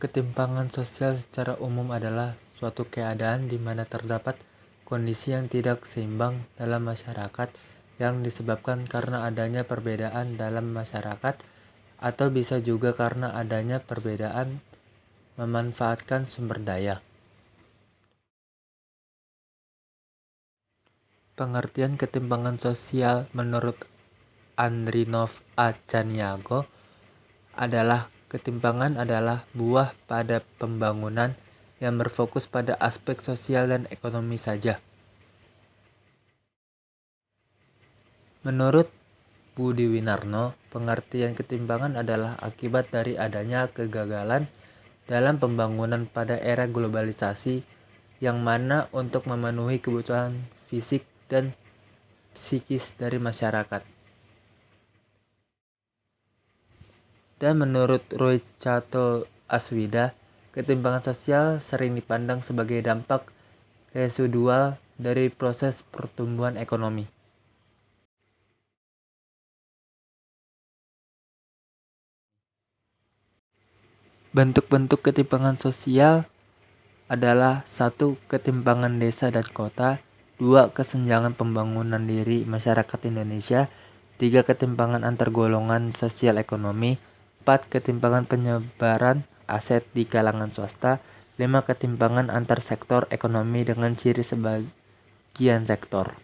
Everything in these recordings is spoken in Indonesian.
Ketimpangan sosial secara umum adalah suatu keadaan di mana terdapat kondisi yang tidak seimbang dalam masyarakat yang disebabkan karena adanya perbedaan dalam masyarakat atau bisa juga karena adanya perbedaan memanfaatkan sumber daya. Pengertian ketimpangan sosial menurut Andrinov A. Chaniago adalah ketimpangan adalah buah pada pembangunan yang berfokus pada aspek sosial dan ekonomi saja. Menurut Budi Winarno, pengertian ketimpangan adalah akibat dari adanya kegagalan dalam pembangunan pada era globalisasi yang mana untuk memenuhi kebutuhan fisik dan psikis dari masyarakat. Dan menurut Roy Cato Aswida, ketimpangan sosial sering dipandang sebagai dampak residual dari proses pertumbuhan ekonomi. Bentuk-bentuk ketimpangan sosial adalah 1. Ketimpangan desa dan kota, 2. Kesenjangan pembangunan diri masyarakat Indonesia, 3. Ketimpangan antar golongan sosial ekonomi, 4. Ketimpangan penyebaran aset di kalangan swasta, 5. Ketimpangan antar sektor ekonomi dengan ciri sebagian sektor.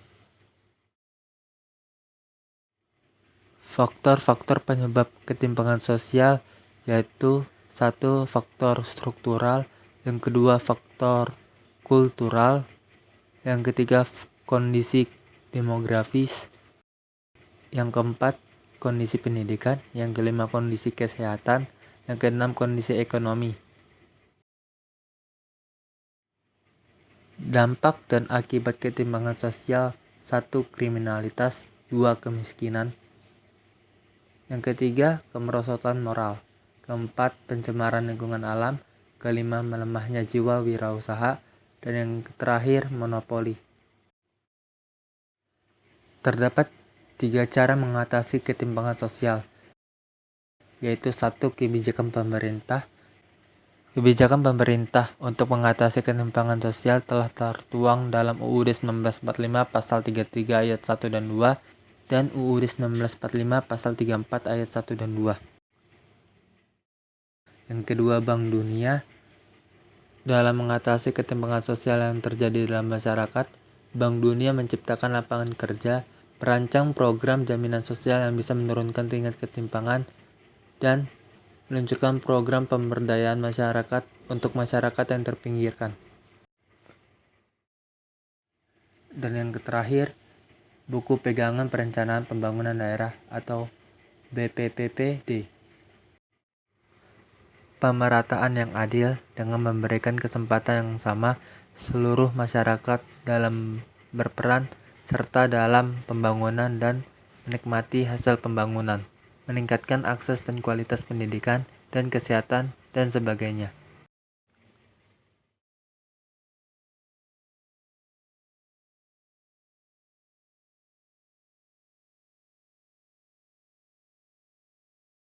Faktor-faktor penyebab ketimpangan sosial yaitu 1. Faktor struktural, yang kedua faktor kultural, yang ketiga kondisi demografis, yang keempat kondisi pendidikan, yang kelima kondisi kesehatan, yang keenam kondisi ekonomi. Dampak dan akibat ketimpangan sosial: 1. Kriminalitas, 2. Kemiskinan, yang ketiga kemerosotan moral, keempat pencemaran lingkungan alam, kelima melemahnya jiwa wirausaha, dan yang terakhir monopoli. Terdapat 3 cara mengatasi ketimpangan sosial, yaitu 1. Kebijakan pemerintah. Kebijakan pemerintah untuk mengatasi ketimpangan sosial telah tertuang dalam UUD 1945 pasal 33 ayat 1 dan 2 dan UUD 1945 pasal 34 ayat 1 dan 2. Yang kedua, Bank Dunia. Dalam mengatasi ketimpangan sosial yang terjadi dalam masyarakat, Bank Dunia menciptakan lapangan kerja, merancang program jaminan sosial yang bisa menurunkan tingkat ketimpangan, dan meluncurkan program pemberdayaan masyarakat untuk masyarakat yang terpinggirkan. Dan yang terakhir, Buku Pegangan Perencanaan Pembangunan Daerah atau BPPPD. Pemerataan yang adil dengan memberikan kesempatan yang sama seluruh masyarakat dalam berperan serta dalam pembangunan dan menikmati hasil pembangunan, meningkatkan akses dan kualitas pendidikan dan kesehatan dan sebagainya.